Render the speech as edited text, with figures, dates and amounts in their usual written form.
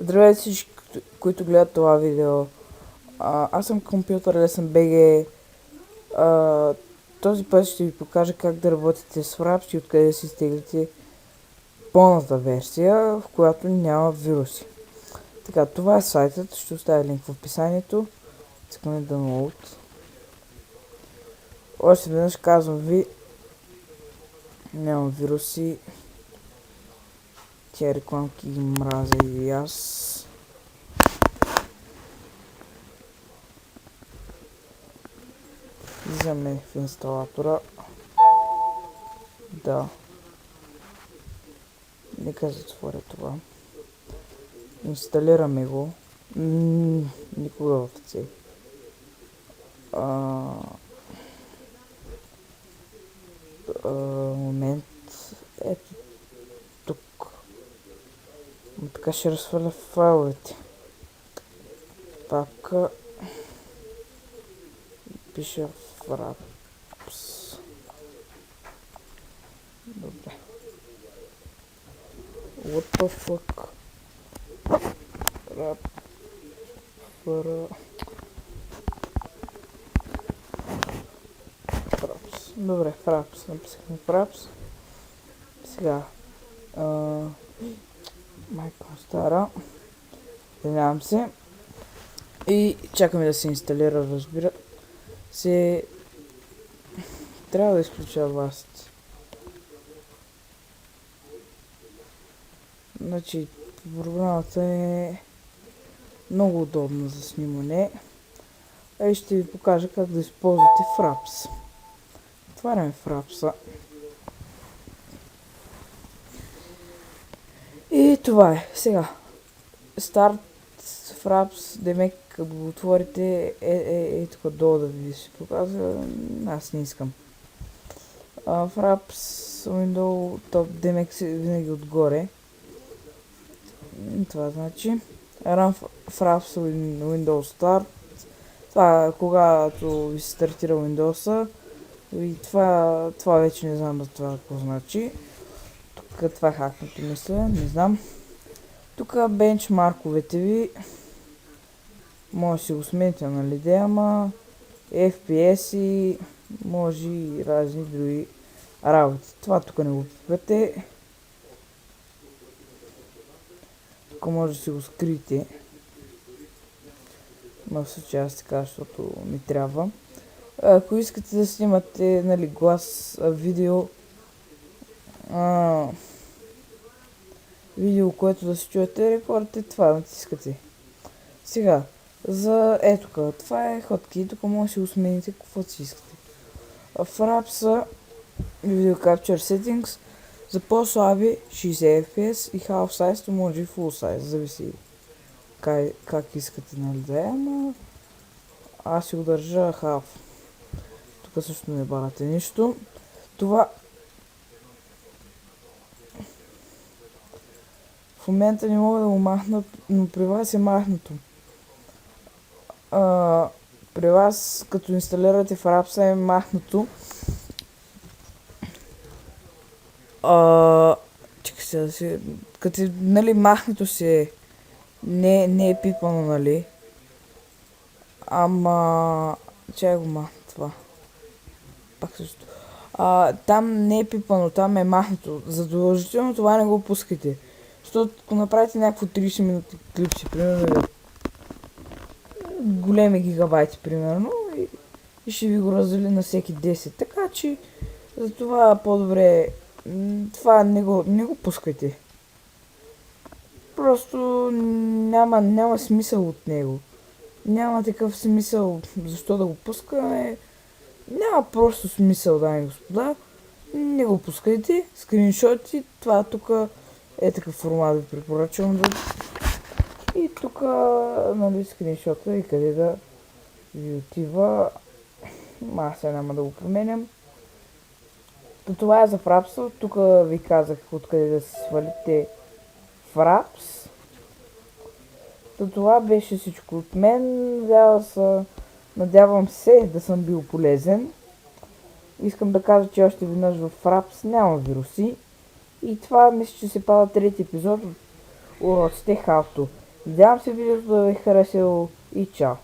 Здравейте всички, които гледат това видео. Аз съм компютър лесен БГ. Този път ще ви покажа как да работите с Fraps и откъде си изтеглите пълната версия, в която няма вируси. Така, това е сайтът, ще оставя линк в описанието. Цъкаме download. Още веднъж казвам ви, няма вируси. Тя рекламки ги мразя и аз. Влизаме в инсталатора. Да. Нека затворя това. Инсталираме го. Никога в C. Момент. Ето тук. Така ще разхвърля файловете. Папка. Пише Fraps. Добре. What the fuck? Fraps. Добре, Fraps. Написахме Fraps. Сега. Майко стара. Извинявам се. И чакаме да се инсталира, разбира се. Трябва да изключа власт. Значи, програмата е много удобна за снимане. И ще ви покажа как да използвате Fraps. Отваряме Fraps. И това е. Сега. Старт Fraps, демек, като го отворите, тук долу да ви се показва. Аз не искам. Fraps, Windows, топ, демек винаги отгоре. Това значи. Run Fraps Windows Start. Това е когато ви се стартира Windows. И това вече не знам за това какво значи. Тук това е хакнато, мисля, не знам. Тук бенчмарковете ви. Може да си го смените, нали де, ама FPS и може и разни други работи. Това тук не го пипате. Тук може да си го скрите. Но в случая аз така, защото ми трябва. Ако искате да снимате, нали, глас, видео, видео, което да се чуете, рекордите, това натискате. Сега, за ето това е хотки, тук може да си го смените каквото си искате. В Fraps Video Capture Settings за по-слаби 60 FPS и Half Size, може и Full Size, зависи как искате, нали да е, ама аз си го държа Half. Тук също не барате нищо. Това в момента не мога да го махна, но при вас е махнато. При вас, като инсталирате Fraps, е махнато. Чекай се да си... Като нали махнато си не е пипано, нали? Ама... Чай го махна това. Пак също. Там не е пипано, там е махнато. Задължително това не го пускайте. Защото ако направите някакво 30 минути клипси, примерно, големи гигабайти, примерно, и ще ви го раздели на всеки 10. Така че, за това по-добре, това не го пускайте. Просто няма смисъл от него. Няма такъв смисъл, защо да го пускаме. Няма просто смисъл, дами и господа. Не го пускайте. Скриншоти, това тук е такъв формат, ви препоръчвам да... И тук, нали, скриншота и къде да ви отива. Аз няма да го променям. Това е за Fraps. Тук ви казах откъде да се свалите Fraps. Това беше всичко от мен. Надявам се да съм бил полезен. Искам да кажа, че още веднъж в Fraps няма вируси. И това мисля, че се пада трети епизод от уроците How to. Надявам се видеото да ви е харесало и чао!